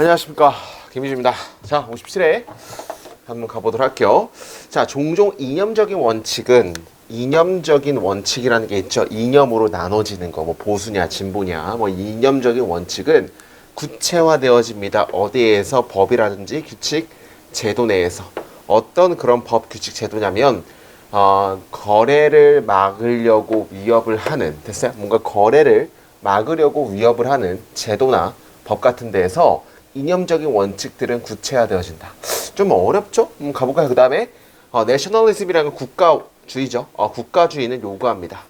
안녕하십니까, 김희주입니다. 자, 57회 한번 가보도록 할게요. 자, 종종 이념적인 원칙이라는 게 있죠. 이념으로 나눠지는 거, 뭐 보수냐 진보냐, 뭐 이념적인 원칙은 구체화되어집니다. 어디에서? 법이라든지 규칙, 제도 내에서. 어떤 그런 법, 규칙, 제도냐면 거래를 막으려고 위협을 하는, 됐어요? 뭔가 거래를 막으려고 위협을 하는 제도나 법 같은 데에서 이념적인 원칙들은 구체화되어진다. 좀 어렵죠? 가볼까요? 그 다음에 내셔널리즘이라는 국가주의죠. 국가주의는 요구합니다.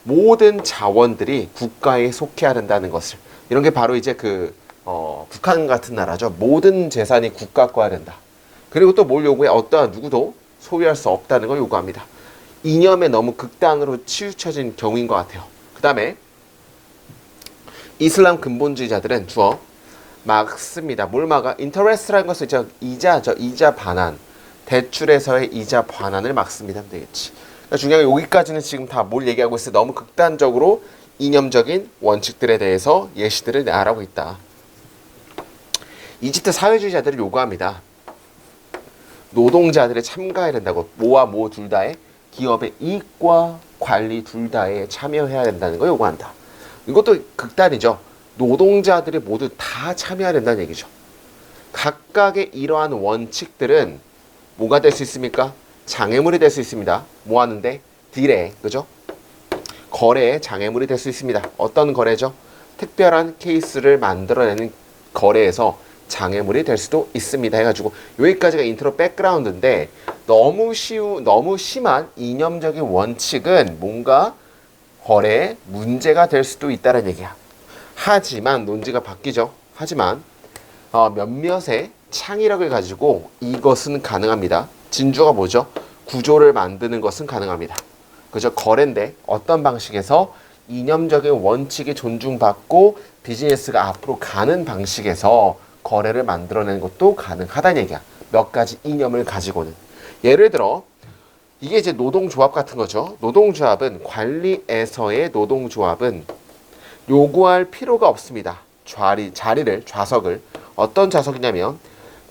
모든 자원들이 국가에 속해야 된다는 것을. 이런 게 바로 이제 북한 같은 나라죠. 모든 재산이 국가 거야 된다. 그리고 또 뭘 요구해? 어떠한 누구도 소유할 수 없다는 걸 요구합니다. 이념에 너무 극단으로 치우쳐진 경우인 것 같아요. 그 다음에 이슬람 근본주의자들은 주어 막습니다. 뭘 막아? 인터레스트라는 것은 이자죠. 이자 반환. 대출에서의 이자 반환을 막습니다. 하면 되겠지. 그러니까 중요한 게 여기까지는 지금 다 뭘 얘기하고 있어요? 너무 극단적으로 이념적인 원칙들에 대해서 예시들을 말하고 있다. 이집트 사회주의자들을 요구합니다. 노동자들이 참가해야 된다고. 모와 모 둘 다의 기업의 이익과 관리 둘 다에 참여해야 된다는 거 요구한다. 이것도 극단이죠. 노동자들이 모두 다 참여해야 된다는 얘기죠. 각각의 이러한 원칙들은 뭐가 될 수 있습니까? 장애물이 될 수 있습니다. 뭐 하는데? 딜에, 그죠? 거래의 장애물이 될 수 있습니다. 어떤 거래죠? 특별한 케이스를 만들어내는 거래에서 장애물이 될 수도 있습니다. 해가지고 여기까지가 인트로 백그라운드인데 너무 심한 이념적인 원칙은 뭔가 거래에 문제가 될 수도 있다는 얘기야. 하지만 논지가 바뀌죠. 하지만 몇몇의 창의력을 가지고 이것은 가능합니다. 진주가 뭐죠? 구조를 만드는 것은 가능합니다. 그죠? 거래인데 어떤 방식에서 이념적인 원칙이 존중받고 비즈니스가 앞으로 가는 방식에서 거래를 만들어내는 것도 가능하다는 얘기야. 몇 가지 이념을 가지고는. 예를 들어 이게 이제 노동조합 같은 거죠. 노동조합은 관리에서의 노동조합은 요구할 필요가 없습니다. 좌석을. 어떤 좌석이냐면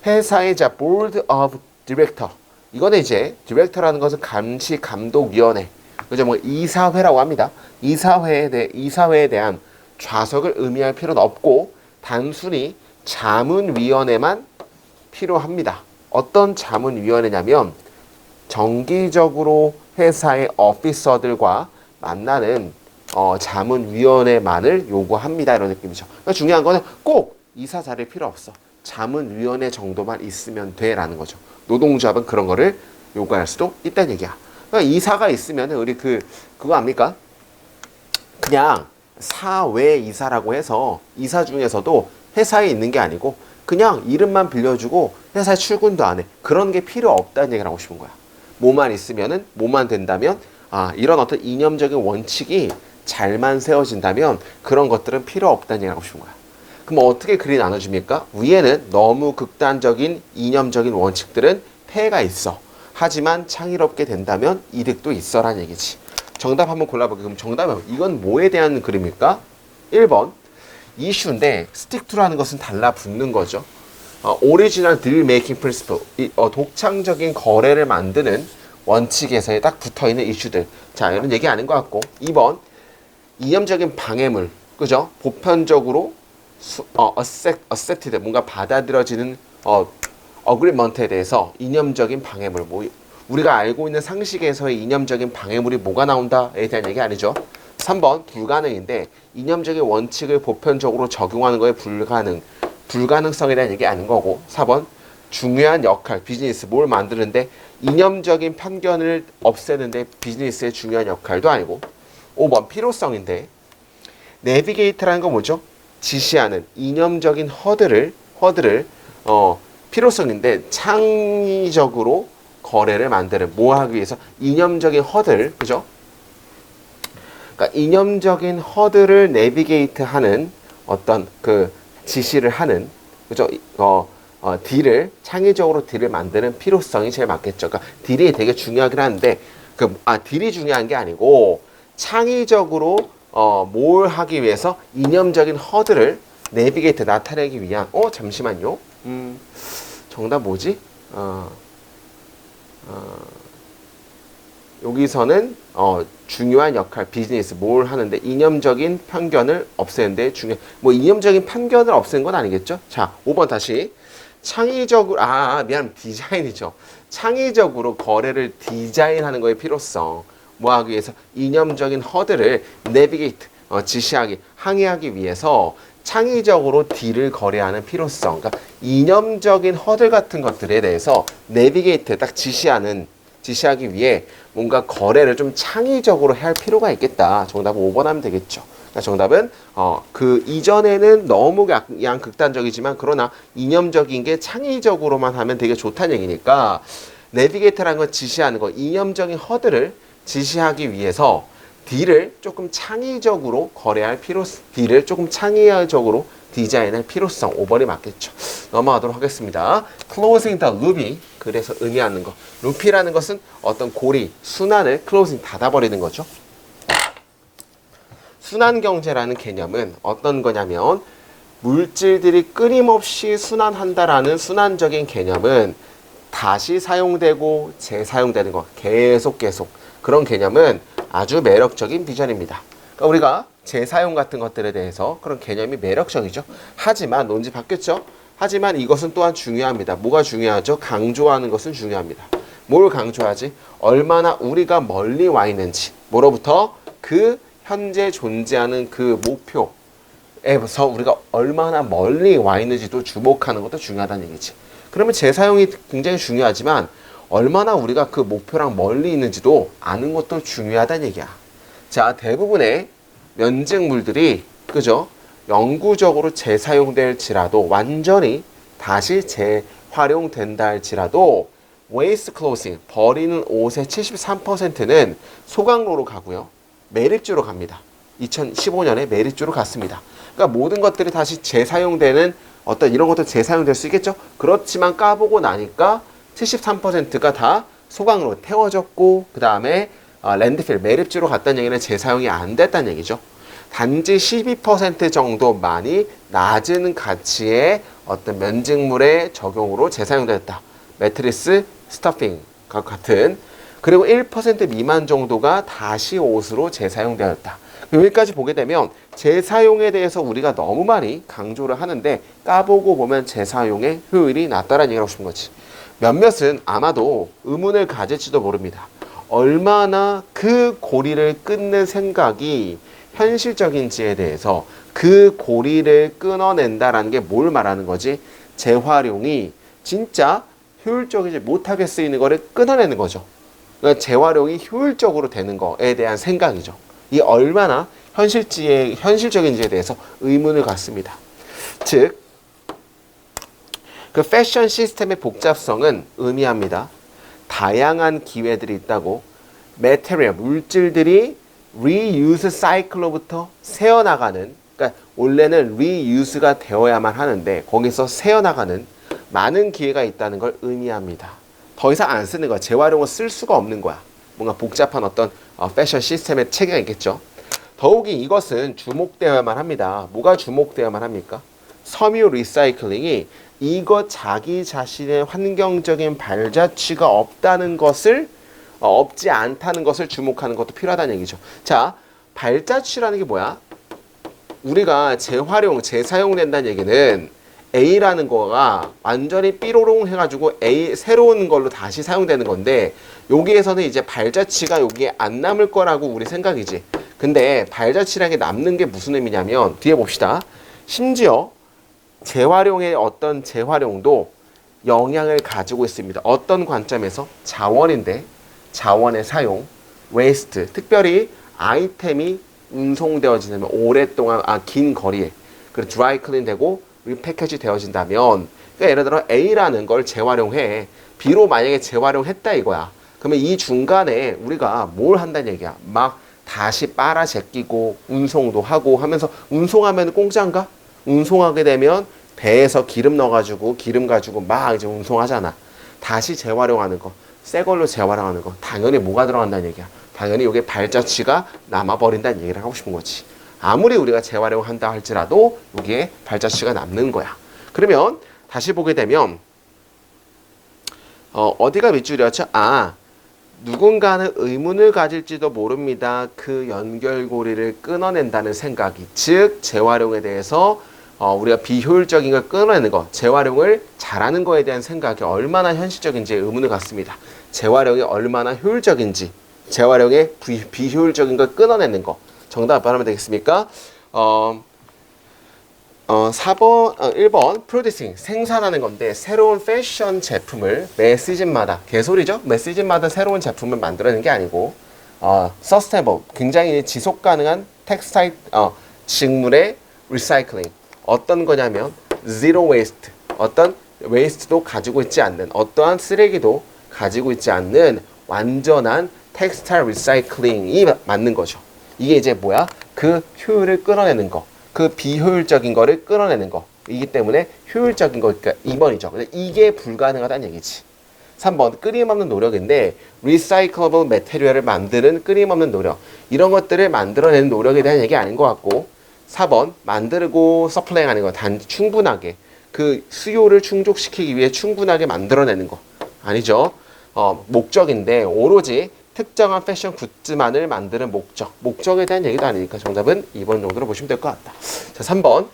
회사의 보ard of director. 이거는 이제 디렉터라는 것은 감시 감독위원회. 그죠? 뭐 이사회라고 합니다. 이사회에 대한 좌석을 의미할 필요는 없고 단순히 자문위원회만 필요합니다. 어떤 자문위원회냐면 정기적으로 회사의 오피서들과 만나는 자문위원회만을 요구합니다. 이런 느낌이죠. 그러니까 중요한 거는 꼭 이사 자리 필요 없어. 자문위원회 정도만 있으면 돼 라는 거죠. 노동조합은 그런 거를 요구할 수도 있다는 얘기야. 그러니까 이사가 있으면 우리 그거 압니까? 그냥 사외 이사라고 해서 이사 중에서도 회사에 있는 게 아니고 그냥 이름만 빌려주고 회사에 출근도 안 해. 그런 게 필요 없다는 얘기를 하고 싶은 거야. 뭐만 된다면 이런 어떤 이념적인 원칙이 잘만 세워진다면 그런 것들은 필요 없다는 얘기를 하고 싶은 거야. 그럼 어떻게 글이 나눠집니까? 위에는 너무 극단적인 이념적인 원칙들은 폐해가 있어. 하지만 창의롭게 된다면 이득도 있어라는 얘기지. 정답 한번 골라볼게요. 그럼 정답은 이건 뭐에 대한 글입니까? 1번 이슈인데 stick to라는 것은 달라붙는 거죠. 오리지널 딜 메이킹 프린시플. 독창적인 거래를 만드는 원칙에서에 딱 붙어있는 이슈들. 자, 이런 얘기 아닌 것 같고. 2번 이념적인 방해물. 그죠? 보편적으로 accepted, 뭔가 받아들여지는 어그리먼트에 대해서 이념적인 방해물. 우리가 알고 있는 상식에서의 이념적인 방해물이 뭐가 나온다에 대한 얘기 아니죠. 3번 불가능인데 이념적인 원칙을 보편적으로 적용하는 거에 불가능성에 대한 얘기 아닌 거고. 4번 중요한 역할, 비즈니스 뭘 만드는데 이념적인 편견을 없애는데 비즈니스의 중요한 역할도 아니고. 5번 필요성인데 내비게이트라는 건 뭐죠? 지시하는 이념적인 허들을 필요성인데 창의적으로 거래를 만드는 뭐 하기 위해서 이념적인 허들, 그죠? 그러니까 이념적인 허들을 내비게이트하는 어떤 지시를 하는, 그죠? 창의적으로 딜을 만드는 필요성이 제일 맞겠죠. 그러니까 딜이 되게 중요하긴 한데 딜이 중요한 게 아니고 창의적으로 뭘 하기 위해서 이념적인 허들을 내비게이트 나타내기 위한 잠시만요. 정답 뭐지? 여기서는 중요한 역할 비즈니스 뭘 하는데 이념적인 편견을 없애는데 뭐 이념적인 편견을 없애는 건 아니겠죠? 자, 5번 다시 창의적으로 미안 디자인이죠. 창의적으로 거래를 디자인하는 거의 필요성 뭐 하기 위해서 이념적인 허들을 내비게이트 지시하기 항해하기 위해서 창의적으로 딜을 거래하는 필요성 그러니까 이념적인 허들 같은 것들에 대해서 내비게이트 딱 지시하기 위해 뭔가 거래를 좀 창의적으로 해야 할 필요가 있겠다. 정답은 5번 하면 되겠죠. 그러니까 정답은 그 이전에는 너무 극단적이지만 그러나 이념적인 게 창의적으로만 하면 되게 좋다는 얘기니까 내비게이터라는 건 지시하는 거 이념적인 허들을 지시하기 위해서 딜을 조금 창의적으로 딜을 조금 창의적으로 디자인할 필요성 5번이 맞겠죠. 넘어가도록 하겠습니다. closing the loop이 그래서 의미하는 거. loop이라는 것은 어떤 고리, 순환을 closing 닫아버리는 거죠. 순환경제라는 개념은 어떤 거냐면 물질들이 끊임없이 순환한다라는 순환적인 개념은 다시 사용되고 재사용되는 거 계속 그런 개념은 아주 매력적인 비전입니다. 그러니까 우리가 재사용 같은 것들에 대해서 그런 개념이 매력적이죠. 하지만 논지 바뀌었죠. 하지만 이것은 또한 중요합니다. 뭐가 중요하죠? 강조하는 것은 중요합니다. 뭘 강조하지? 얼마나 우리가 멀리 와 있는지 뭐로부터 그 현재 존재하는 그 목표에서 우리가 얼마나 멀리 와 있는지도 주목하는 것도 중요하다는 얘기지. 그러면 재사용이 굉장히 중요하지만 얼마나 우리가 그 목표랑 멀리 있는지도 아는 것도 중요하다는 얘기야. 자, 대부분의 면직물들이 그죠? 영구적으로 재사용될지라도 완전히 다시 재활용된다 할지라도 waste clothing, 버리는 옷의 73%는 소각로로 가고요. 매립주로 갑니다. 2015년에 매립주로 갔습니다. 그러니까 모든 것들이 다시 재사용되는 어떤 이런 것도 재사용될 수 있겠죠? 그렇지만 까보고 나니까 73%가 다 소각로 태워졌고 그 다음에 랜드필, 매립지로 갔다는 얘기는 재사용이 안 됐다는 얘기죠. 단지 12% 정도만이 낮은 가치의 어떤 면직물의 적용으로 재사용됐다. 매트리스, 스터핑과 같은 그리고 1% 미만 정도가 다시 옷으로 재사용되었다. 여기까지 보게 되면 재사용에 대해서 우리가 너무 많이 강조를 하는데 까보고 보면 재사용의 효율이 낮다라는 얘기를 하고 싶은 거지. 몇몇은 아마도 의문을 가질지도 모릅니다. 얼마나 그 고리를 끊는 생각이 현실적인지에 대해서 그 고리를 끊어낸다라는 게 뭘 말하는 거지? 재활용이 진짜 효율적이지 못하게 쓰이는 거를 끊어내는 거죠. 그러니까 재활용이 효율적으로 되는 거에 대한 생각이죠. 이 얼마나 현실적인지에 대해서 의문을 갖습니다. 즉, 그 패션 시스템의 복잡성은 의미합니다. 다양한 기회들이 있다고 material, 물질들이 reuse 사이클로부터 새어나가는 그러니까 원래는 reuse가 되어야만 하는데 거기서 새어나가는 많은 기회가 있다는 걸 의미합니다. 더 이상 안 쓰는 거야. 재활용을 쓸 수가 없는 거야. 뭔가 복잡한 어떤 패션 시스템의 체계가 있겠죠. 더욱이 이것은 주목되어야만 합니다. 뭐가 주목되어야만 합니까? 섬유 리사이클링이 이것 자기 자신의 환경적인 발자취가 없다는 것을 없지 않다는 것을 주목하는 것도 필요하다는 얘기죠. 자, 발자취라는 게 뭐야? 우리가 재활용, 재사용된다는 얘기는 A라는 거가 완전히 삐로롱 해가지고 A 새로운 걸로 다시 사용되는 건데 여기에서는 이제 발자취가 여기에 안 남을 거라고 우리 생각이지. 근데 발자취라는 게 남는 게 무슨 의미냐면 뒤에 봅시다. 심지어 재활용의 어떤 재활용도 영향을 가지고 있습니다. 어떤 관점에서? 자원인데 자원의 사용, 웨이스트, 특별히 아이템이 운송되어지면 오랫동안 긴 거리에 그리고 드라이 클린 되고 리패키지 되어진다면 그러니까 예를 들어 A라는 걸 재활용해. B로 만약에 재활용했다 이거야. 그러면 이 중간에 우리가 뭘 한다는 얘기야. 막 다시 빨아 제끼고 운송도 하고 하면서 운송하면 공짜인가? 운송하게 되면 배에서 기름 넣어가지고 기름 가지고 막 이제 운송하잖아. 다시 재활용하는 거, 새 걸로 재활용하는 거. 당연히 뭐가 들어간다는 얘기야. 당연히 이게 발자취가 남아버린다는 얘기를 하고 싶은 거지. 아무리 우리가 재활용한다 할지라도 여기에 발자취가 남는 거야. 그러면 다시 보게 되면 어디가 밑줄이었죠? 누군가는 의문을 가질지도 모릅니다. 그 연결고리를 끊어낸다는 생각이, 즉 재활용에 대해서 우리가 비효율적인 걸 끊어내는 거, 재활용을 잘하는 거에 대한 생각이 얼마나 현실적인지 의문을 갖습니다. 재활용이 얼마나 효율적인지, 재활용의 비효율적인 걸 끊어내는 거. 정답 몇 번 하면 되겠습니까? 1번 producing, 생산하는 건데 새로운 패션 제품을 매 시즌마다, 개소리죠? 매 시즌마다 새로운 제품을 만들어내는 게 아니고 sustainable, 굉장히 지속 가능한 텍스타일, 식물의 리사이클링. 어떤 거냐면 zero waste, 어떤 waste도 가지고 있지 않는, 어떠한 쓰레기도 가지고 있지 않는 완전한 텍스타일 리사이클링이 맞는 거죠. 이게 이제 뭐야? 그 효율을 끌어내는 거, 그 비효율적인 거를 끌어내는 거. 이기 때문에 효율적인 거니까 2번이죠. 근데 이게 불가능하다는 얘기지. 3번 끊임없는 노력인데 recyclable material을 만드는 끊임없는 노력. 이런 것들을 만들어내는 노력에 대한 얘기 아닌 것 같고, 4번 만들고 서플라이 하는 거, 충분하게 그 수요를 충족시키기 위해 충분하게 만들어내는 거 아니죠. 목적인데 오로지 특정한 패션 굿즈만을 만드는 목적에 대한 얘기도 아니니까 정답은 2번 정도로 보시면 될 것 같다. 자, 3번.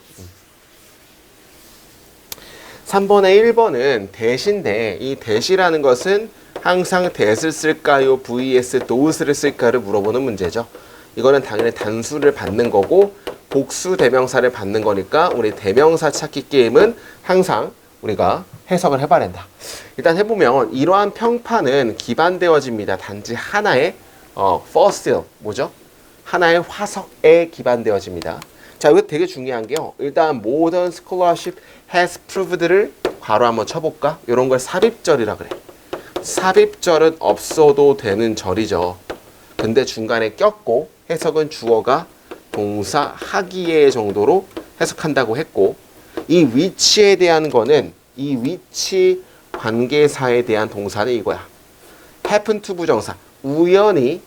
3번의 1번은 대신데, 이 대시라는 것은 항상 that을 쓸까요? vs does를 쓸까를 물어보는 문제죠. 이거는 당연히 단수를 받는 거고 복수 대명사를 받는 거니까 우리 대명사 찾기 게임은 항상 우리가 해석을 해봐야 된다. 일단 해보면 이러한 평판은 기반되어집니다. 단지 하나의 fossil, 뭐죠? 하나의 화석에 기반되어집니다. 자, 이거 되게 중요한 게요. 일단 modern scholarship has proved를 괄호 한번 쳐볼까? 이런 걸 삽입절이라 그래. 삽입절은 없어도 되는 절이죠. 근데 중간에 꼈고 해석은 주어가 동사 하기에 정도로 해석한다고 했고, 이 위치에 대한 거는 이 위치 관계사에 대한 동사는 이거야. happen to 부정사. 우연히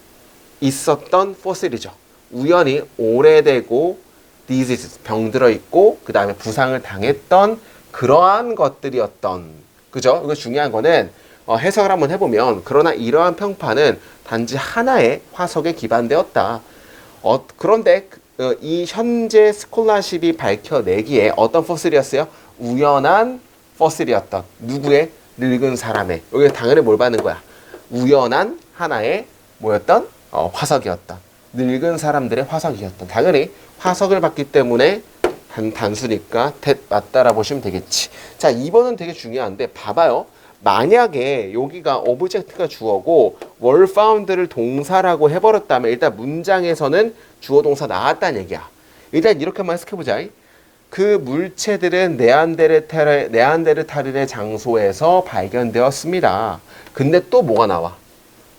있었던 fossil이죠. 우연히 오래되고 disease, 병들어 있고 그 다음에 부상을 당했던 그러한 것들이었던, 그죠? 이거 중요한 거는 해석을 한번 해보면, 그러나 이러한 평판은 단지 하나의 화석에 기반되었다. 그런데 이 현재 스콜라십이 밝혀내기에 어떤 포슬이었어요? 우연한 포슬이었던, 누구의? 늙은 사람의. 여기 당연히 뭘 받는 거야? 우연한 하나의 뭐였던? 화석이었던, 늙은 사람들의 화석이었던. 당연히 화석을 받기 때문에 단수니까 that 맞다라 보시면 되겠지. 자, 2번은 되게 중요한데 봐봐요. 만약에 여기가 오브젝트가 주어고 were found를 동사라고 해버렸다면 일단 문장에서는 주어 동사 나왔다는 얘기야. 일단 이렇게 한번 해석해보자. 그 물체들은 네안데르탈인의 장소에서 발견되었습니다. 근데 또 뭐가 나와?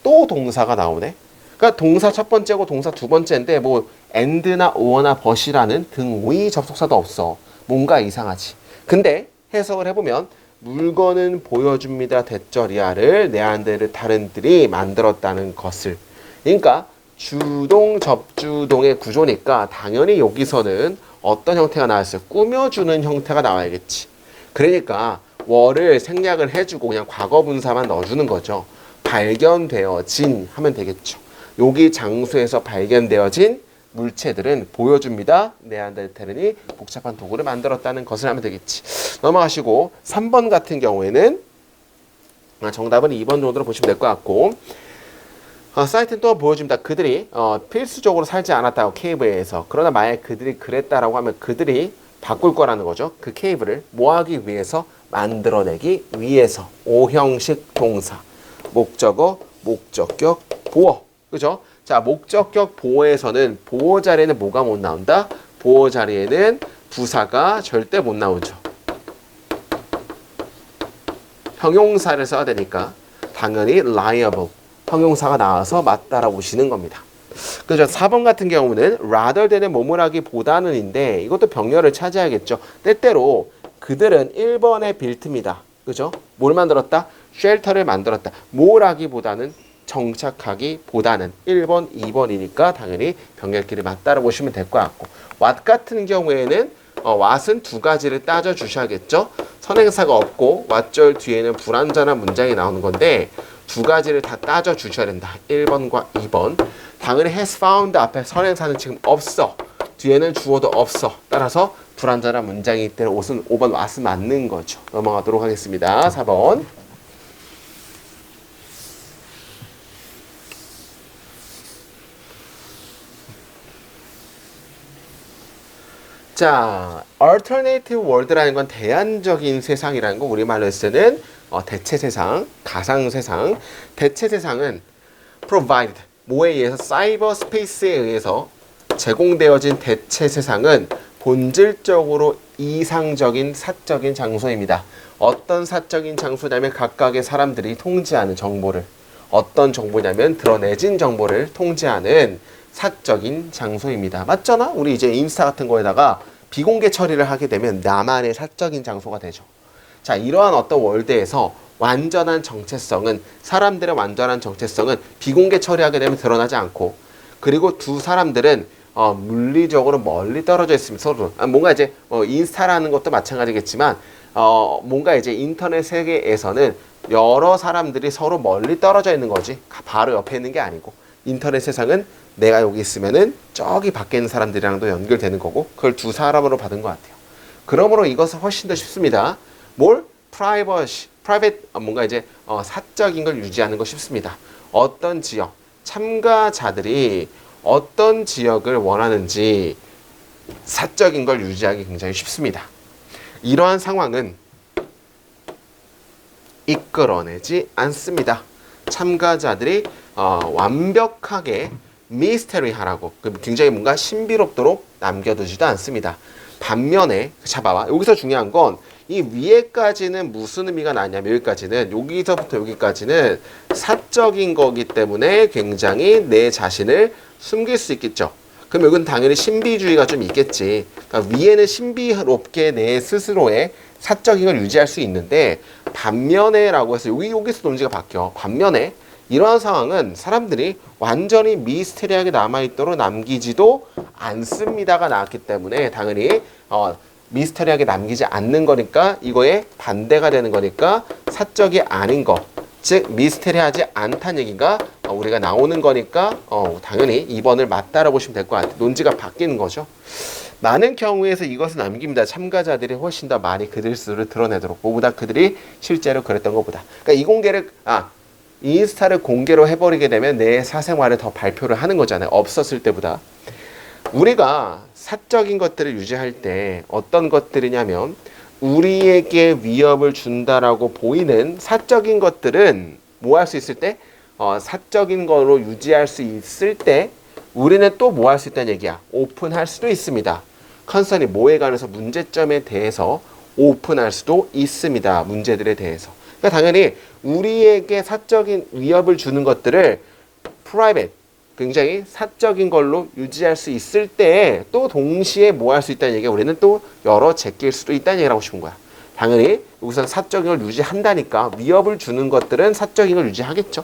또 동사가 나오네. 그러니까 동사 첫 번째고 동사 두 번째인데 뭐 and나 or나 but이라는 등위 접속사도 없어. 뭔가 이상하지. 근데 해석을 해보면 물건은 보여줍니다. 대절이야를 네안데르탈인들이 만들었다는 것을. 그러니까 주동 접주동의 구조니까 당연히 여기서는 어떤 형태가 나왔어요? 꾸며주는 형태가 나와야겠지. 그러니까 월을 생략을 해주고 그냥 과거 분사만 넣어주는 거죠. 발견되어진 하면 되겠죠. 여기 장소에서 발견되어진 물체들은 보여줍니다. 네안데르탈인이 복잡한 도구를 만들었다는 것을 하면 되겠지. 넘어가시고 3번 같은 경우에는 정답은 2번 정도로 보시면 될 것 같고, 사이트는 또 보여줍니다. 그들이 필수적으로 살지 않았다고 케이브에서. 그러나 만약 그들이 그랬다라고 하면 그들이 바꿀 거라는 거죠. 그 케이브를 뭐 하기 위해서? 만들어내기 위해서. 오형식 동사. 목적어, 목적격, 보어. 그죠? 자, 목적격 보어에서는 보어 자리에는 뭐가 못 나온다? 보어 자리에는 부사가 절대 못 나오죠. 형용사를 써야 되니까 당연히 liable, 형용사가 나와서 맞다라고 보시는 겁니다. 그죠? 4번 같은 경우는 rather than의 뭐뭐라기보다는인데 이것도 병렬을 차지하겠죠. 때때로 그들은 1번의 빌트입니다. 그죠? 뭘 만들었다? 쉘터를 만들었다. 뭐라기보다는 정착하기보다는 1번, 2번이니까 당연히 병렬끼리 맞다라고 보시면 될 것 같고 what 같은 경우에는 what은 두 가지를 따져 주셔야겠죠. 선행사가 없고 what절 뒤에는 불완전한 문장이 나오는 건데 두 가지를 다 따져 주셔야 된다. 1번과 2번. 당연히 has found 앞에 선행사는 지금 없어. 뒤에는 주어도 없어. 따라서 불완전한 문장이기 때문에 5번 what은 맞는 거죠. 넘어가도록 하겠습니다. 4번. 자, alternative world라는 건 대안적인 세상이라는 거 우리말로 했을 때는 대체 세상, 가상 세상. 대체 세상은 provided, 뭐에 의해서 사이버 스페이스에 의해서 제공되어진 대체 세상은 본질적으로 이상적인 사적인 장소입니다. 어떤 사적인 장소냐면 각각의 사람들이 통제하는 정보를 어떤 정보냐면 드러내진 정보를 통제하는 사적인 장소입니다. 맞잖아? 우리 이제 인스타 같은 거에다가 비공개 처리를 하게 되면 나만의 사적인 장소가 되죠. 자, 이러한 어떤 월드에서 완전한 정체성은 사람들의 완전한 정체성은 비공개 처리하게 되면 드러나지 않고 그리고 두 사람들은 물리적으로 멀리 떨어져 있으면 서로 뭔가 이제 인스타라는 것도 마찬가지겠지만 뭔가 이제 인터넷 세계에서는 여러 사람들이 서로 멀리 떨어져 있는 거지 바로 옆에 있는 게 아니고 인터넷 세상은 내가 여기 있으면은 저기 밖에 있는 사람들이랑도 연결되는 거고 그걸 두 사람으로 받은 것 같아요. 그러므로 이것은 훨씬 더 쉽습니다. 뭘? private 뭔가 이제 사적인 걸 유지하는 거 쉽습니다. 어떤 지역, 참가자들이 어떤 지역을 원하는지 사적인 걸 유지하기 굉장히 쉽습니다. 이러한 상황은 이끌어내지 않습니다. 참가자들이 완벽하게 미스테리하라고 굉장히 뭔가 신비롭도록 남겨두지도 않습니다. 반면에 잡아봐. 여기서 중요한 건 이 위에까지는 무슨 의미가 나냐면 여기서부터 여기까지는 사적인 거기 때문에 굉장히 내 자신을 숨길 수 있겠죠. 그럼 여기는 당연히 신비주의가 좀 있겠지. 그러니까 위에는 신비롭게 내 스스로의 사적인 걸 유지할 수 있는데 반면에라고 해서 여기서 논지가 바뀌어. 반면에 이러한 상황은 사람들이 완전히 미스테리하게 남아있도록 남기지도 않습니다가 나왔기 때문에 당연히 미스테리하게 남기지 않는 거니까 이거에 반대가 되는 거니까 사적이 아닌 거, 즉 미스테리하지 않다는 얘기가 우리가 나오는 거니까 당연히 2번을 맞다라고 보시면 될 것 같아요. 논지가 바뀌는 거죠. 많은 경우에서 이것을 남깁니다. 참가자들이 훨씬 더 많이 그들 스스로를 드러내도록 뭐보다 그들이 실제로 그랬던 것보다. 그러니까 인스타를 공개로 해버리게 되면 내 사생활을 더 발표를 하는 거잖아요. 없었을 때보다. 우리가 사적인 것들을 유지할 때 어떤 것들이냐면 우리에게 위협을 준다라고 보이는 사적인 것들은 뭐 할 수 있을 때? 사적인 거로 유지할 수 있을 때 우리는 또 뭐 할 수 있다는 얘기야. 오픈할 수도 있습니다. 컨선이 뭐에 관해서 문제점에 대해서 오픈할 수도 있습니다. 문제들에 대해서. 그러니까 당연히 우리에게 사적인 위협을 주는 것들을 private, 굉장히 사적인 걸로 유지할 수 있을 때 또 동시에 뭐 할 수 있다는 얘기가 우리는 또 여러 제낄 수도 있다는 얘기를 하고 싶은 거야. 당연히 여기서 사적인 걸 유지한다니까 위협을 주는 것들은 사적인 걸 유지하겠죠.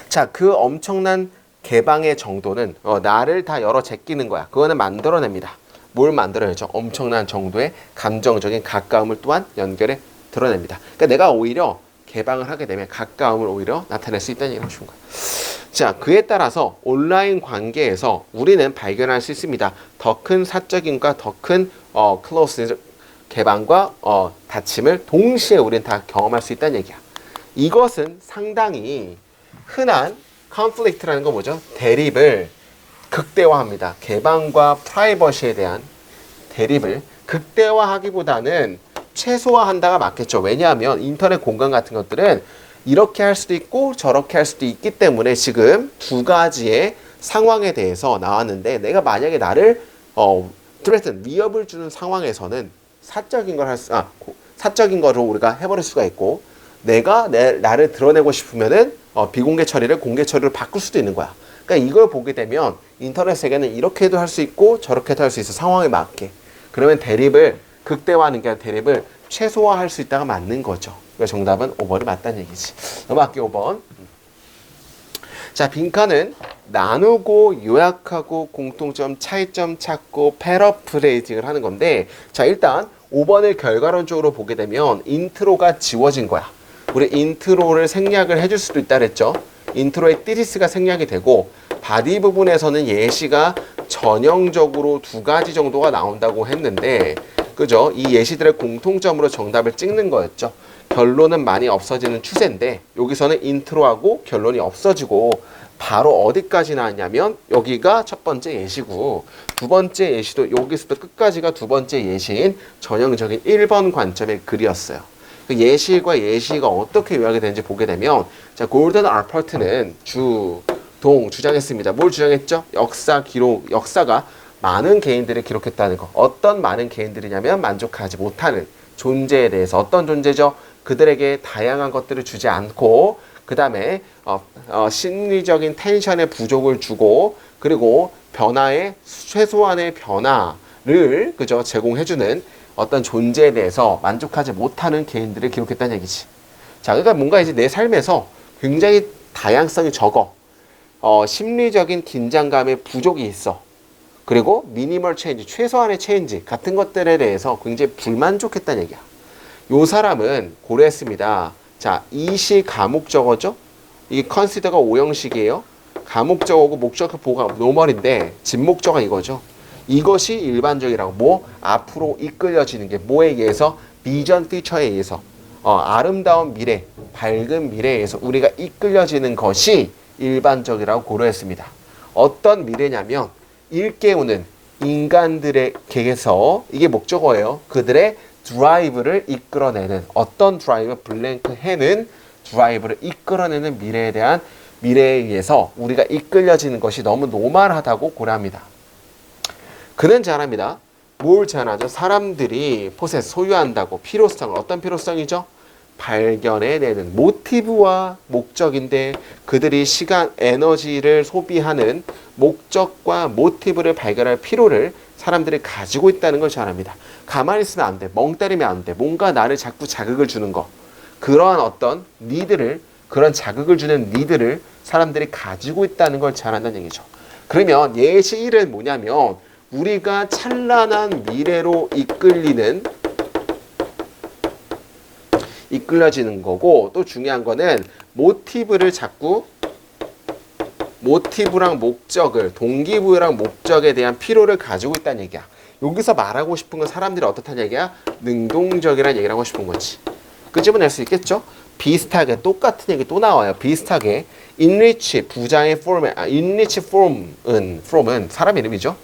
자, 그 엄청난 개방의 정도는 나를 다 열어 제끼는 거야. 그거는 만들어냅니다. 뭘 만들어내죠? 엄청난 정도의 감정적인 가까움을 또한 연결해 드러냅니다. 그러니까 내가 오히려 개방을 하게 되면 가까움을 오히려 나타낼 수 있다는 얘기를 하고 싶은 거야. 자, 그에 따라서 온라인 관계에서 우리는 발견할 수 있습니다. 더 큰 사적인과 더 큰 클로스 개방과 닫힘을 동시에 우리는 다 경험할 수 있다는 얘기야. 이것은 상당히 흔한 컨플릭트라는 거 뭐죠? 대립을 극대화합니다. 개방과 프라이버시에 대한 대립을 극대화하기보다는 최소화한다가 맞겠죠. 왜냐하면 인터넷 공간 같은 것들은 이렇게 할 수도 있고 저렇게 할 수도 있기 때문에 지금 두 가지의 상황에 대해서 나왔는데 내가 만약에 나를 위협을 주는 상황에서는 사적인 거로 우리가 해버릴 수가 있고 내가 나를 드러내고 싶으면은 비공개 처리를 공개 처리로 바꿀 수도 있는 거야. 그러니까 이걸 보게 되면 인터넷 세계는 이렇게도 할 수 있고 저렇게도 할 수 있어. 상황에 맞게. 그러면 대립을 극대화하는 게 아니라 대립을 최소화할 수 있다가 맞는 거죠. 그러니까 정답은 5번이 맞다는 얘기지. 넘어갈게요. 5번. 자, 빈칸은 나누고 요약하고 공통점 차이점 찾고 패러프레이징을 하는 건데, 자, 일단 5번을 결과론적으로 보게 되면 인트로가 지워진 거야. 우리 인트로를 생략을 해줄 수도 있다 그랬죠. 인트로의 띠리스가 생략이 되고 바디 부분에서는 예시가 전형적으로 2가지 정도가 나온다고 했는데, 그죠? 이 예시들의 공통점으로 정답을 찍는 거였죠. 결론은 많이 없어지는 추세인데 여기서는 인트로하고 결론이 없어지고 바로 어디까지 나왔냐면 여기가 첫 번째 예시고, 두 번째 예시도 여기서부터 끝까지가 두 번째 예시인 전형적인 1번 관점의 글이었어요. 그 예시과 예시가 어떻게 요약이 되는지 보게 되면, 자, 골든 알퍼트는 주장했습니다. 뭘 주장했죠? 역사가 많은 개인들을 기록했다는 거. 어떤 많은 개인들이냐면 만족하지 못하는 존재에 대해서. 어떤 존재죠? 그들에게 다양한 것들을 주지 않고, 그 다음에 심리적인 텐션의 부족을 주고, 그리고 변화의 최소한의 변화를 그죠 제공해주는 어떤 존재에 대해서 만족하지 못하는 개인들을 기록했다는 얘기지. 자, 그러니까 뭔가 이제 내 삶에서 굉장히 다양성이 적어. 심리적인 긴장감의 부족이 있어. 그리고 미니멀 체인지, 최소한의 체인지 같은 것들에 대해서 굉장히 불만족했다는 얘기야. 요 사람은 고려했습니다. 자, 이시 가목적어죠? 이게 컨시더가 5형식이에요. 가목적어고 목적어가 노멀인데 진목적어가 이거죠. 이것이 일반적이라고. 뭐? 앞으로 이끌려지는 게 뭐에 의해서? 비전 피처에 의해서. 아름다운 미래, 밝은 미래에 의해서 우리가 이끌려지는 것이 일반적이라고 고려했습니다. 어떤 미래냐면 일깨우는 인간들에게서, 이게 목적어예요. 그들의 드라이브를 이끌어내는, 어떤 드라이브, 블랭크 해는 드라이브를 이끌어내는 미래에 의해서 우리가 이끌려지는 것이 너무 노멀하다고 고려합니다. 그는 제안합니다. 뭘 제안하죠? 사람들이 포세스, 소유한다고 필요성을, 어떤 필요성이죠? 발견해내는 모티브와 목적인데, 그들이 시간, 에너지를 소비하는 목적과 모티브를 발견할 필요를 사람들이 가지고 있다는 걸 제안합니다. 가만히 있으면 안 돼. 멍 때리면 안 돼. 뭔가 나를 자꾸 자극을 주는 거. 그러한 어떤 니드를, 그런 자극을 주는 니드를 사람들이 가지고 있다는 걸 제안한다는 얘기죠. 그러면 예시 1은 뭐냐면 우리가 찬란한 미래로 이끌려지는 거고, 또 중요한 거는 모티브랑 목적을, 동기부여랑 목적에 대한 필요를 가지고 있다는 얘기야. 여기서 말하고 싶은 건 사람들이 어떻다는 얘기야? 능동적이라는 얘기를 하고 싶은 거지. 끄집어낼 수 있겠죠? 비슷하게 똑같은 얘기 또 나와요. 비슷하게 enrich, 부자의 enrich from은 사람 이름이죠.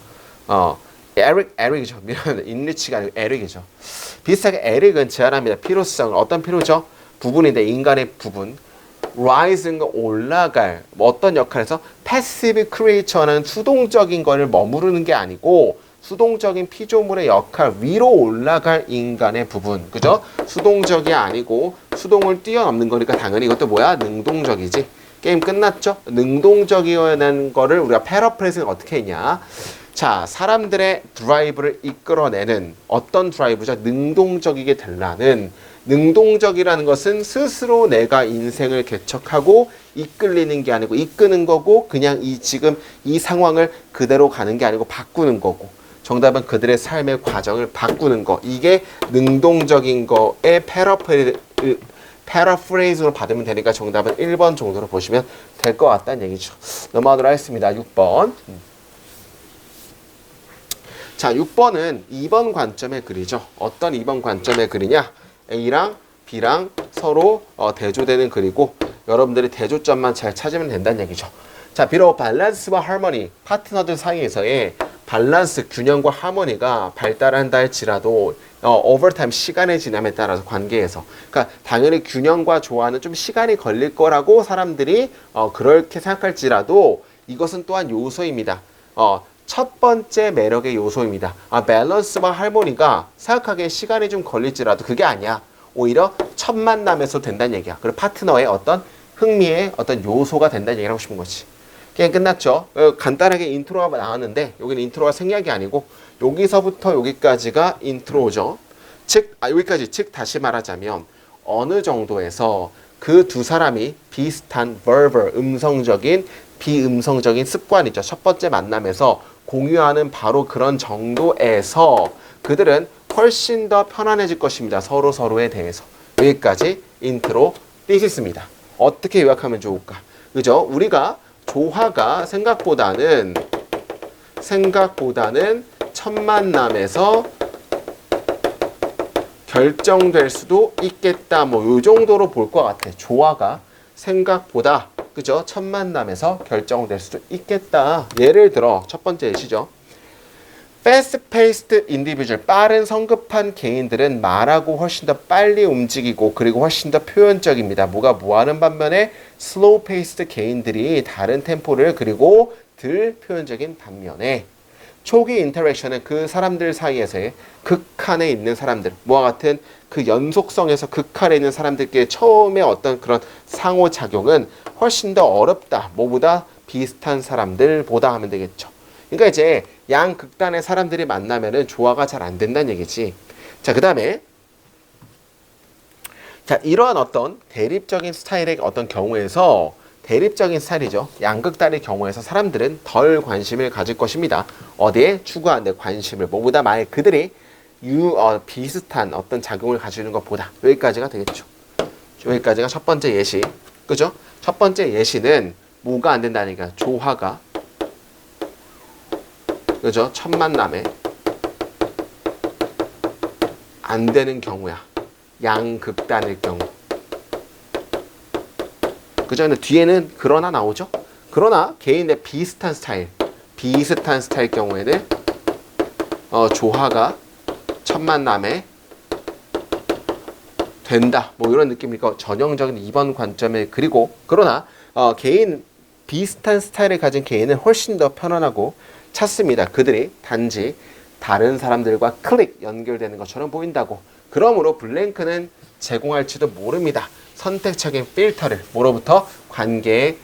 에릭이죠. 미안, enrich가 아니고 에릭이죠. 비슷하게 에릭은 제안합니다. 필요성, 어떤 필요죠? 부분인데 인간의 부분. rise는 올라갈, 어떤 역할에서 passive creature는 수동적인 거를 머무르는 게 아니고 수동적인 피조물의 역할, 위로 올라갈 인간의 부분. 그죠? 수동적이 아니고 수동을 뛰어넘는 거니까 당연히 이것도 뭐야? 능동적이지. 게임 끝났죠? 능동적이어야 하는 거를 우리가 패러프레이징을 어떻게 했냐? 자, 사람들의 드라이브를 이끌어내는 어떤 드라이브죠? 능동적이게 되려는. 능동적이라는 것은 스스로 내가 인생을 개척하고 이끌리는 게 아니고 이끄는 거고, 그냥 지금 이 상황을 그대로 가는 게 아니고 바꾸는 거고, 정답은 그들의 삶의 과정을 바꾸는 거. 이게 능동적인 거에 패러프레이즈로 받으면 되니까 정답은 1번 정도로 보시면 될 것 같다는 얘기죠. 넘어가도록 하겠습니다. 6번. 자, 6번은 2번 관점의 글이죠. 어떤 2번 관점의 글이냐? A랑 B랑 서로 대조되는 글이고, 여러분들이 대조점만 잘 찾으면 된다는 얘기죠. 자, 비록 밸런스와 하모니, 파트너들 사이에서의 밸런스, 균형과 하모니가 발달한다 할지라도 오버타임, 시간의 지남에 따라서 관계에서, 그러니까 당연히 균형과 조화는 좀 시간이 걸릴 거라고 사람들이 그렇게 생각할지라도 이것은 또한 요소입니다. 첫 번째 매력의 요소입니다. 밸런스와 하모니가 생각하기에 시간이 좀 걸릴지라도 그게 아니야. 오히려 첫 만남에서 된다는 얘기야. 그리고 파트너의 어떤 흥미의 어떤 요소가 된다는 얘기를 하고 싶은 거지. 그냥 끝났죠. 간단하게 인트로가 나왔는데 여기는 인트로가 생략이 아니고 여기서부터 여기까지가 인트로죠. 즉, 여기까지. 즉 다시 말하자면 어느 정도에서 그 두 사람이 비슷한 verbal, 음성적인, 비음성적인 습관이죠. 첫 번째 만남에서 공유하는 바로 그런 정도에서 그들은 훨씬 더 편안해질 것입니다. 서로에 대해서. 여기까지 인트로 thesis.입니다. 어떻게 요약하면 좋을까? 그죠? 우리가 조화가 생각보다는 첫 만남에서 결정될 수도 있겠다. 뭐 요 정도로 볼 것 같아. 조화가 생각보다 그죠? 첫 만남에서 결정될 수도 있겠다. 예를 들어 첫 번째 예시죠. fast-paced individual, 빠른 성급한 개인들은 말하고 훨씬 더 빨리 움직이고 그리고 훨씬 더 표현적입니다. 뭐하는 반면에 slow-paced 개인들이 다른 템포를 그리고 덜 표현적인 반면에 초기 인터랙션은 그 사람들 사이에서의 극한에 있는 사람들, 뭐와 같은 그 연속성에서 극한에 있는 사람들끼리 처음에 어떤 그런 상호작용은 훨씬 더 어렵다. 뭐보다 비슷한 사람들보다 하면 되겠죠. 그러니까 이제 양 극단의 사람들이 만나면은 조화가 잘 안 된다는 얘기지. 자, 그 다음에 자, 이러한 어떤 대립적인 스타일의 어떤 경우에서 대립적인 스타일이죠. 양극단의 경우에서 사람들은 덜 관심을 가질 것입니다. 어디에 추구하는데 관심을. 뭐보다 만약 그들이 비슷한 어떤 작용을 가지는 것보다. 여기까지가 되겠죠. 여기까지가 첫 번째 예시. 그죠? 첫 번째 예시는 뭐가 안 된다니까. 조화가. 그죠? 첫 만남에 안 되는 경우야. 양극단일 경우. 그죠? 근데 뒤에는 그러나 나오죠? 그러나 개인의 비슷한 스타일 경우에는 조화가 첫 만남에 된다. 뭐 이런 느낌이니까 전형적인 2번 관점에 그리고 그러나 개인 비슷한 스타일을 가진 개인은 훨씬 더 편안하고 찾습니다. 그들이 단지 다른 사람들과 클릭 연결되는 것처럼 보인다고. 그러므로 블랭크는 제공할지도 모릅니다. 선택적인 필터를 뭐로부터 관계의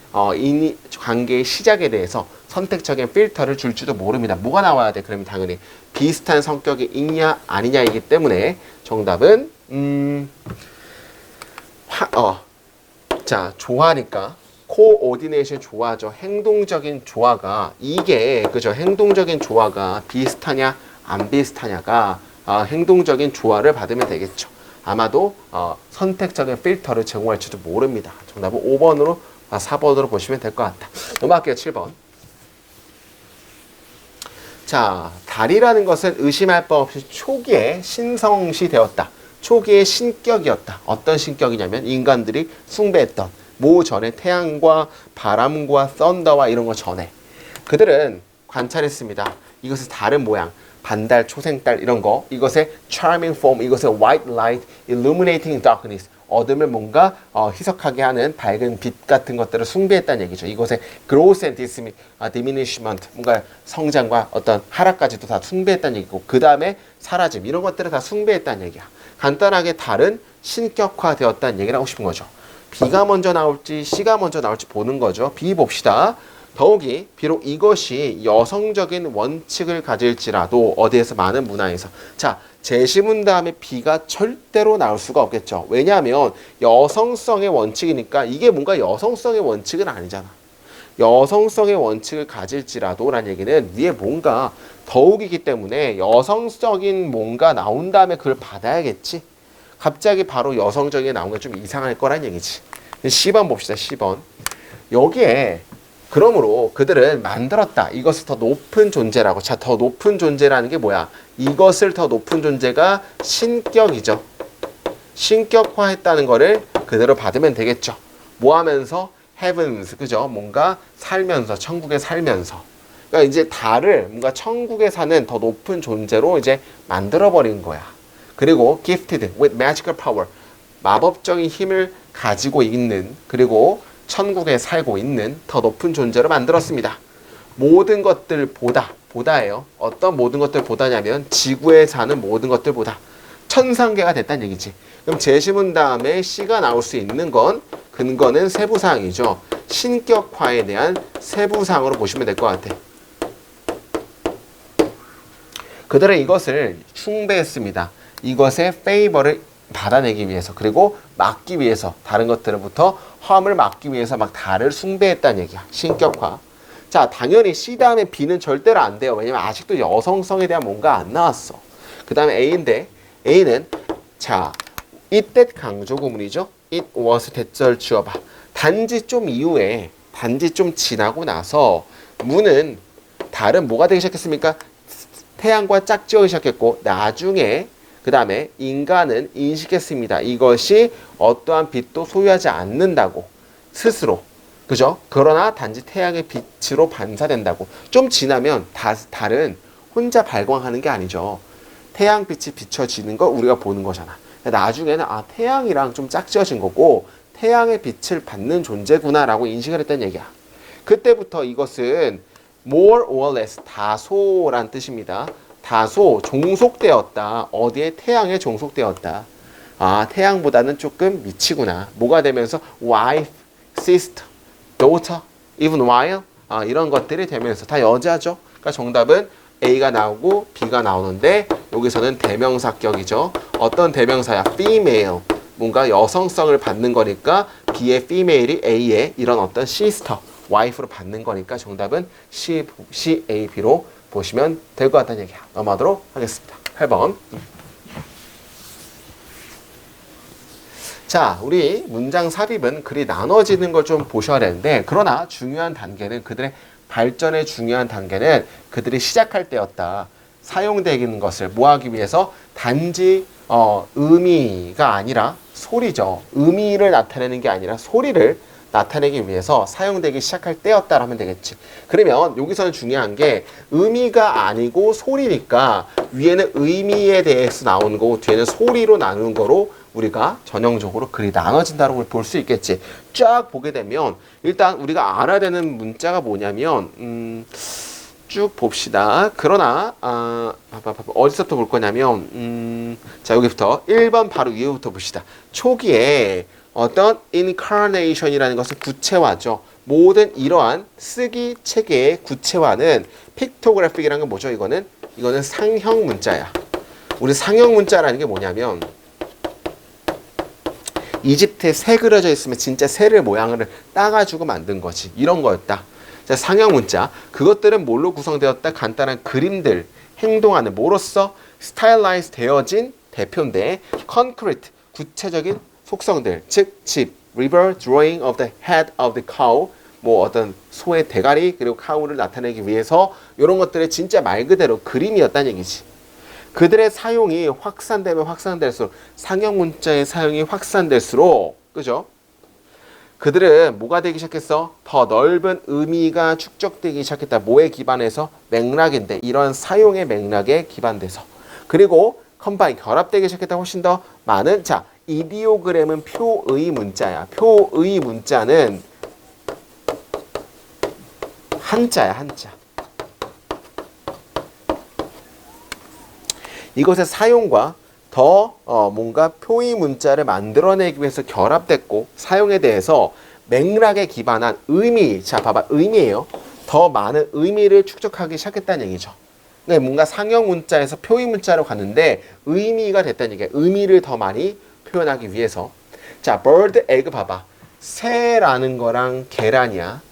시작에 대해서 선택적인 필터를 줄지도 모릅니다. 뭐가 나와야 돼? 그러면 당연히 비슷한 성격이 있냐 아니냐이기 때문에 정답은 자, 조화니까 코오디네이션 조화죠. 행동적인 조화가 이게 그죠? 행동적인 조화가 비슷하냐 안 비슷하냐가 행동적인 조화를 받으면 되겠죠. 아마도 선택적인 필터를 제공할지도 모릅니다. 정답은 5번으로 4번으로 보시면 될 것 같다. 넘어갈게요. 7번. 자, 달이라는 것은 의심할 바 없이 초기에 신성시되었다. 초기에 신격이었다. 어떤 신격이냐면 인간들이 숭배했던 뭐 전에 태양과 바람과 썬더와 이런 거 전에 그들은 관찰했습니다. 이것의 다른 모양, 반달, 초생달 이런 거, 이것의 charming form, 이것의 white light, illuminating darkness, 어둠을 뭔가 희석하게 하는 밝은 빛 같은 것들을 숭배했다는 얘기죠. 이것의 growth and diminishment, 뭔가 성장과 어떤 하락까지도 다 숭배했다는 얘기고, 그 다음에 사라짐, 이런 것들을 다 숭배했다는 얘기야. 간단하게 달은 신격화되었다는 얘기를 하고 싶은 거죠. B가 먼저 나올지 C가 먼저 나올지 보는 거죠. B 봅시다. 더욱이 비록 이것이 여성적인 원칙을 가질지라도 어디에서 많은 문화에서 자, 제시문 다음에 B가 절대로 나올 수가 없겠죠. 왜냐하면 여성성의 원칙이니까 이게 뭔가 여성성의 원칙은 아니잖아. 여성성의 원칙을 가질지라도 라는 얘기는 위에 뭔가 더욱이기 때문에 여성적인 뭔가 나온 다음에 그걸 받아야겠지. 갑자기 바로 여성적인 게 나온 게 좀 이상할 거란 얘기지. 10번 봅시다. 10번. 여기에 그러므로 그들은 만들었다. 이것을 더 높은 존재라고. 자, 더 높은 존재라는 게 뭐야? 이것을 더 높은 존재가 신격이죠. 신격화했다는 거를 그대로 받으면 되겠죠. 뭐 하면서? heavens, 그죠? 뭔가 살면서, 천국에 살면서. 그러니까 이제 달을 뭔가 천국에 사는 더 높은 존재로 이제 만들어버린 거야. 그리고 gifted with magical power. 마법적인 힘을 가지고 있는, 그리고 천국에 살고 있는 더 높은 존재로 만들었습니다. 모든 것들보다, 보다예요. 어떤 모든 것들보다냐면 지구에 사는 모든 것들보다 천상계가 됐다는 얘기지. 그럼 제시문 다음에 C가 나올 수 있는 건 근거는 세부사항이죠. 신격화에 대한 세부사항으로 보시면 될 것 같아. 그들은 이것을 숭배했습니다. 이것의 페이버를 받아내기 위해서 그리고 막기 위해서 다른 것들로부터 화음을 막기 위해서 막 달을 숭배했다는 얘기야. 신격화. 자, 당연히 C 다음에 B는 절대로 안 돼요. 왜냐면 아직도 여성성에 대한 뭔가 안 나왔어. 그 다음에 A인데 A는 자, it that 강조 구문이죠. it was 대절 주어봐. 단지 좀 이후에 단지 좀 지나고 나서 문은 달은 뭐가 되기 시작했습니까? 태양과 짝지어기 시작했고 나중에 그 다음에 인간은 인식했습니다. 이것이 어떠한 빛도 소유하지 않는다고 스스로. 그죠? 그러나 단지 태양의 빛으로 반사된다고. 좀 지나면 달은 혼자 발광하는 게 아니죠. 태양빛이 비춰지는 걸 우리가 보는 거잖아. 나중에는 태양이랑 좀 짝지어진 거고 태양의 빛을 받는 존재구나 라고 인식을 했다는 얘기야. 그때부터 이것은 more or less 다소란 뜻입니다. 다소 종속되었다. 어디에? 태양에 종속되었다. 태양보다는 조금 미치구나. 뭐가 되면서 wife, sister, daughter, even while 이런 것들이 되면서 다 여자죠. 그러니까 정답은 A가 나오고 B가 나오는데 여기서는 대명사격이죠. 어떤 대명사야? female. 뭔가 여성성을 받는 거니까 B의 female이 A의 이런 어떤 sister, wife로 받는 거니까 정답은 C, A, B로 보시면 될 것 같다는 얘기야. 넘어가도록 하겠습니다. 8번. 자, 우리 문장 삽입은 글이 나눠지는 걸 좀 보셔야 되는데 그러나 중요한 단계는 그들의 발전의 중요한 단계는 그들이 시작할 때였다. 사용되는 것을 뭐 하기 위해서? 단지 의미가 아니라 소리죠. 의미를 나타내는 게 아니라 소리를 나타내기 위해서 사용되기 시작할 때였다 하면 되겠지. 그러면 여기서는 중요한 게 의미가 아니고 소리니까 위에는 의미에 대해서 나오는 거고 뒤에는 소리로 나누는 거로 우리가 전형적으로 글이 나눠진다고 볼 수 있겠지. 쫙 보게 되면 일단 우리가 알아야 되는 문자가 뭐냐면 쭉 봅시다. 그러나 어디서부터 볼 거냐면 자, 여기부터 1번 바로 위에부터 봅시다. 초기에 어떤 incarnation이라는 것은 구체화죠. 모든 이러한 쓰기 체계의 구체화는 픽토그래픽이라는 건 뭐죠? 이거는 상형 문자야. 우리 상형 문자라는 게 뭐냐면 이집트에 새 그려져 있으면 진짜 새를 모양을 따가지고 만든 거지. 이런 거였다. 자, 상형 문자. 그것들은 뭘로 구성되었다? 간단한 그림들, 행동하는 뭐로써 스타일라이즈 되어진 대표인데 concrete, 구체적인 속성들, 즉 집, river, drawing of the head of the cow, 뭐 어떤 소의 대가리 그리고 카우를 나타내기 위해서 이런 것들이 진짜 말 그대로 그림이었다는 얘기지. 그들의 사용이 확산되면 확산될수록 상형 문자의 사용이 확산될수록 그죠? 그들은 뭐가 되기 시작했어? 더 넓은 의미가 축적되기 시작했다. 뭐에 기반해서? 맥락인데 이런 사용의 맥락에 기반돼서 그리고 컴바인 결합되기 시작했다. 훨씬 더 많은 자 이디오그램은 표의 문자야. 표의 문자는 한자야. 한자. 이것의 사용과 더 뭔가 표의 문자를 만들어내기 위해서 결합됐고 사용에 대해서 맥락에 기반한 의미, 자 봐봐 의미예요. 더 많은 의미를 축적하기 시작했다는 얘기죠. 그러니까 뭔가 상형 문자에서 표의 문자로 갔는데 의미가 됐다는 얘기야. 의미를 더 많이 표현하기 위해서. 자, bird, egg 봐봐. 새라는 거랑 계란이야.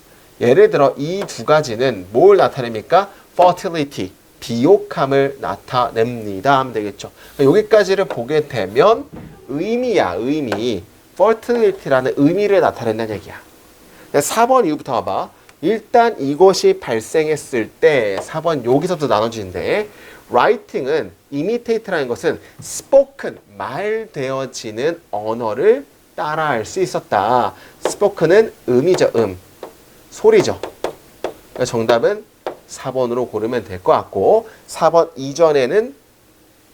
예를 들어 이 두 가지는 뭘 나타냅니까? fertility. 비옥함을 나타냅니다 하면 되겠죠. 여기까지를 보게 되면 의미야. 의미. fertility라는 의미를 나타낸다는 얘기야. 4번 이후부터 봐봐. 일단 이것이 발생했을 때 4번 여기서도 나눠지는데 writing은 imitate라는 것은 spoken 말되어지는 언어를 따라할 수 있었다. spoken은 음이죠. 소리죠. 그러니까 정답은 4번으로 고르면 될 것 같고 4번 이전에는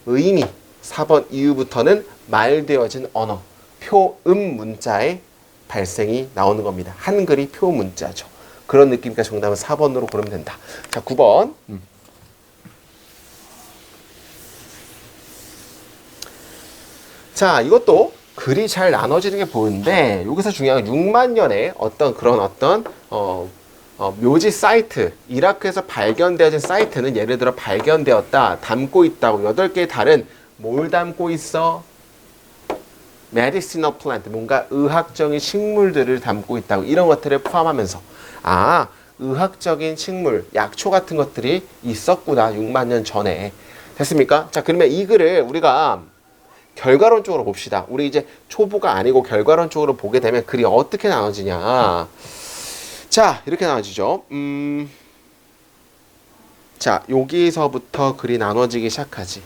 의미 4번 이후부터는 말되어진 언어 표음 문자의 발생이 나오는 겁니다. 한글이 표 문자죠. 그런 느낌이니까 정답은 4번으로 고르면 된다. 자 9번 자 이것도 글이 잘 나눠지는 게 보이는데 여기서 중요한 건 6만 년의 어떤 묘지 사이트, 이라크에서 발견되어진 사이트는 예를 들어 발견되었다, 담고 있다고 8개의 달은 뭘 담고 있어? medicinal plant, 뭔가 의학적인 식물들을 담고 있다고 이런 것들을 포함하면서 의학적인 식물, 약초 같은 것들이 있었구나 6만 년 전에. 됐습니까? 자, 그러면 이 글을 우리가 결과론적으로 봅시다. 우리 이제 초보가 아니고 결과론적으로 보게 되면 글이 어떻게 나눠지냐. 자, 이렇게 나눠지죠. 자, 여기서부터 글이 나눠지기 시작하지.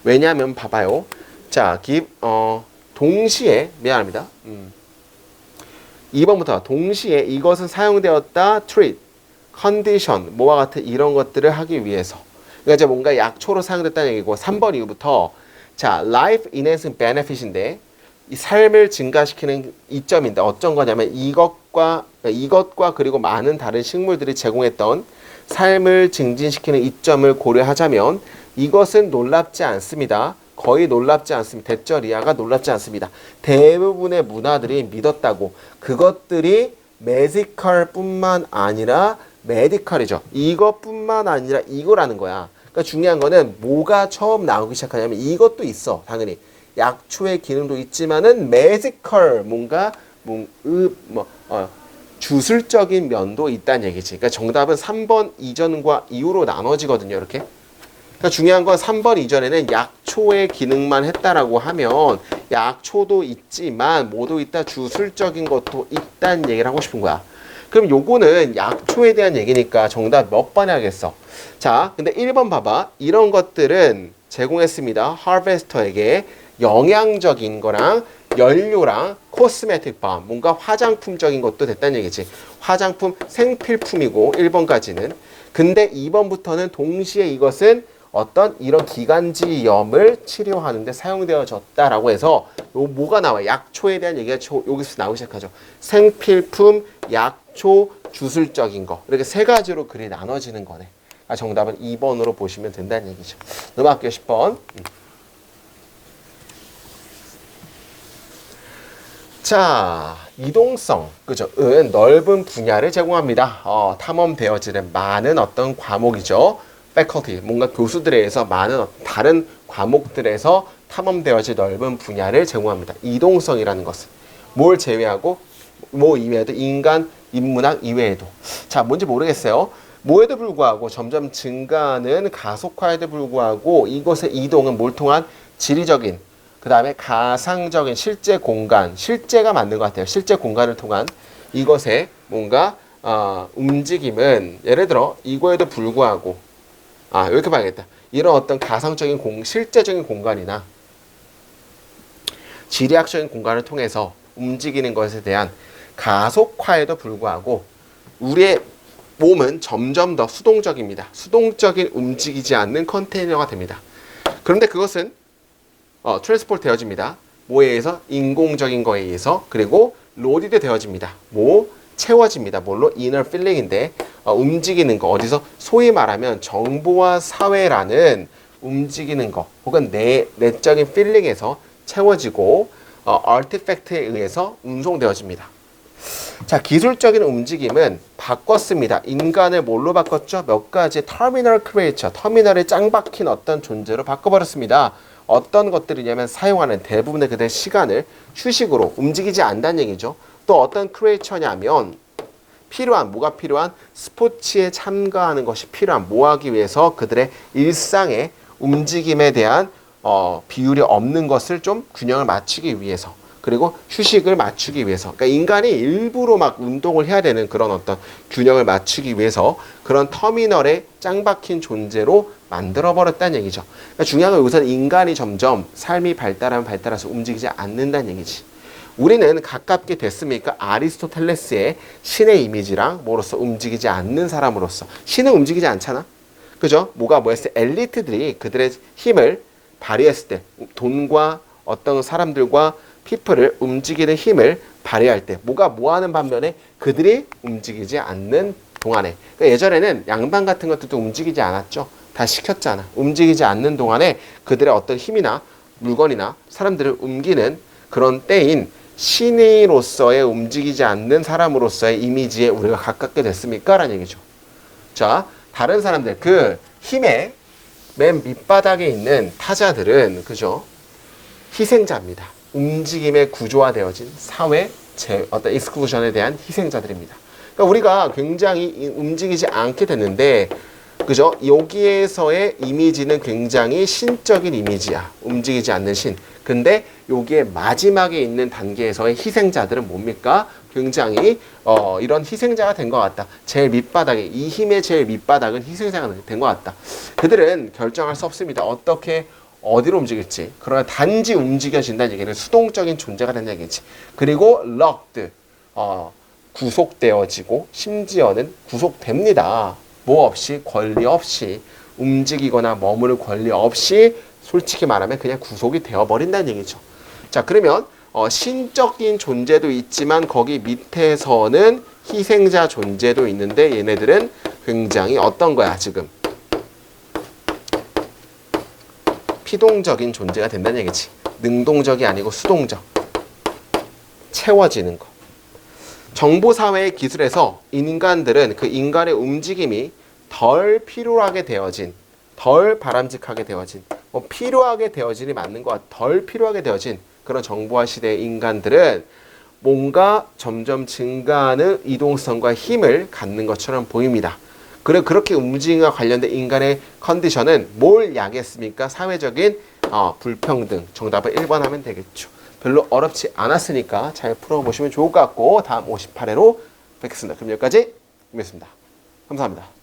왜냐면 봐봐요. 자, 동시에 미안합니다. 2번부터 동시에 이것은 사용되었다, treat, condition, 뭐와 같은 이런 것들을 하기 위해서. 그러니까 이제 뭔가 약초로 사용됐다는 얘기고 3번 이후부터 자, life enhancing benefit인데 이 삶을 증가시키는 이점인데 어떤 거냐면 이것과 그리고 많은 다른 식물들이 제공했던 삶을 증진시키는 이점을 고려하자면 이것은 놀랍지 않습니다. 거의 놀랍지 않습니다. 대절이하가 놀랍지 않습니다. 대부분의 문화들이 믿었다고. 그것들이 매지컬뿐만 아니라 메디컬이죠. 이것뿐만 아니라 이거라는 거야. 그러니까 중요한 거는 뭐가 처음 나오기 시작하냐면 이것도 있어. 당연히 약초의 기능도 있지만은 매지컬 뭔가 주술적인 면도 있다는 얘기지. 그러니까 정답은 3번 이전과 이후로 나눠지거든요. 이렇게. 그러니까 중요한 건 3번 이전에는 약초의 기능만 했다라고 하면 약초도 있지만 뭐도 있다, 주술적인 것도 있다는 얘기를 하고 싶은 거야. 그럼 요거는 약초에 대한 얘기니까 정답 몇 번 해야겠어? 자, 근데 1번 봐봐. 이런 것들은 제공했습니다. 하베스터에게 영양적인 거랑 연료랑 코스메틱 바, 뭔가 화장품적인 것도 됐다는 얘기지. 화장품 생필품이고 1번까지는. 근데 2번부터는 동시에 이것은 어떤 이런 기관지염을 치료하는 데 사용되어졌다라고 해서 요 뭐가 나와? 약초에 대한 얘기가 여기서 나오기 시작하죠. 생필품, 약초, 주술적인 거. 이렇게 세 가지로 글이 나눠지는 거네. 정답은 2번으로 보시면 된다는 얘기죠. 넘어갈게요. 10번. 자, 이동성, 그죠? 은 넓은 분야를 제공합니다. 탐험되어지는 많은 어떤 과목이죠. faculty, 뭔가 교수들에 의해서 많은 다른 과목들에서 탐험되어질 넓은 분야를 제공합니다. 이동성이라는 것은 뭘 제외하고 뭐 이외에도 인간, 인문학 이외에도. 자, 뭔지 모르겠어요. 뭐에도 불구하고 점점 증가하는 가속화에도 불구하고 이것의 이동은 뭘 통한 지리적인 그 다음에 가상적인 실제 공간, 실제가 맞는 것 같아요. 실제 공간을 통한 이것의 뭔가 움직임은 예를 들어 이거에도 불구하고 이렇게 봐야겠다. 이런 어떤 가상적인 실제적인 공간이나 지리학적인 공간을 통해서 움직이는 것에 대한 가속화에도 불구하고 우리의 몸은 점점 더 수동적입니다. 수동적인 움직이지 않는 컨테이너가 됩니다. 그런데 그것은 트랜스포트 되어집니다. 뭐에 의해서? 인공적인 거에 의해서. 그리고 로디드 되어집니다. 채워집니다. 뭘로? 이너 필링인데 움직이는 거. 어디서? 소위 말하면 정보와 사회라는 움직이는 거 혹은 내적인 필링에서 채워지고 아티팩트에 의해서 운송되어집니다. 자, 기술적인 움직임은 바꿨습니다. 인간을 뭘로 바꿨죠? 몇 가지 터미널 크리에이처, 터미널에 짱 박힌 어떤 존재로 바꿔버렸습니다. 어떤 것들이냐면 사용하는 대부분의 그들의 시간을 휴식으로 움직이지 않는다는 얘기죠. 또 어떤 크리에이처냐면 뭐가 필요한? 스포츠에 참가하는 것이 필요한, 뭐 하기 위해서? 그들의 일상의 움직임에 대한 비율이 없는 것을 좀 균형을 맞추기 위해서, 그리고 휴식을 맞추기 위해서. 그러니까 인간이 일부러 막 운동을 해야 되는 그런 어떤 균형을 맞추기 위해서 그런 터미널에 짱 박힌 존재로 만들어버렸다는 얘기죠. 그러니까 중요한 건 여기서는 인간이 점점 삶이 발달하면 발달해서 움직이지 않는다는 얘기지. 우리는 가깝게 됐습니까? 아리스토텔레스의 신의 이미지랑 뭐로서 움직이지 않는 사람으로서. 신은 움직이지 않잖아. 그죠? 뭐였어요? 엘리트들이 그들의 힘을 발휘했을 때, 돈과 어떤 사람들과 피플을 움직이는 힘을 발휘할 때 뭐 하는 반면에 그들이 움직이지 않는 동안에, 그러니까 예전에는 양반 같은 것들도 움직이지 않았죠. 다 시켰잖아. 움직이지 않는 동안에 그들의 어떤 힘이나 물건이나 사람들을 옮기는 그런 때인 신의로서의 움직이지 않는 사람으로서의 이미지에 우리가 가깝게 됐습니까? 라는 얘기죠. 자, 다른 사람들, 그 힘의 맨 밑바닥에 있는 타자들은, 그죠? 희생자입니다. 움직임에 구조화되어진 사회 어떤 익스클루전에 대한 희생자들입니다. 그러니까 우리가 굉장히 움직이지 않게 됐는데, 그죠? 여기에서의 이미지는 굉장히 신적인 이미지야. 움직이지 않는 신. 근데 여기에 마지막에 있는 단계에서의 희생자들은 뭡니까? 굉장히 이런 희생자가 된 것 같다. 제일 밑바닥에, 이 힘의 제일 밑바닥은 희생자가 된 것 같다. 그들은 결정할 수 없습니다. 어떻게 어디로 움직일지. 그러나 단지 움직여진다는 얘기는 수동적인 존재가 된다는 얘기지. 그리고 locked, 구속되어지고 심지어는 구속됩니다. 뭐 없이, 권리 없이, 움직이거나 머무를 권리 없이 솔직히 말하면 그냥 구속이 되어버린다는 얘기죠. 자, 그러면 신적인 존재도 있지만 거기 밑에서는 희생자 존재도 있는데 얘네들은 굉장히 어떤 거야 지금? 피동적인 존재가 된다는 얘기지. 능동적이 아니고 수동적. 채워지는 거. 정보사회의 기술에서 인간들은 그 인간의 움직임이 덜 필요하게 되어진, 덜 바람직하게 되어진, 필요하게 되어진이 맞는 것 같아. 덜 필요하게 되어진 그런 정보화 시대의 인간들은 뭔가 점점 증가하는 이동성과 힘을 갖는 것처럼 보입니다. 그리고 그렇게 움직임과 관련된 인간의 컨디션은 뭘 야기했습니까? 사회적인 불평등. 정답을 1번 하면 되겠죠. 별로 어렵지 않았으니까 잘 풀어보시면 좋을 것 같고 다음 58회로 뵙겠습니다. 그럼 여기까지 보겠습니다. 감사합니다.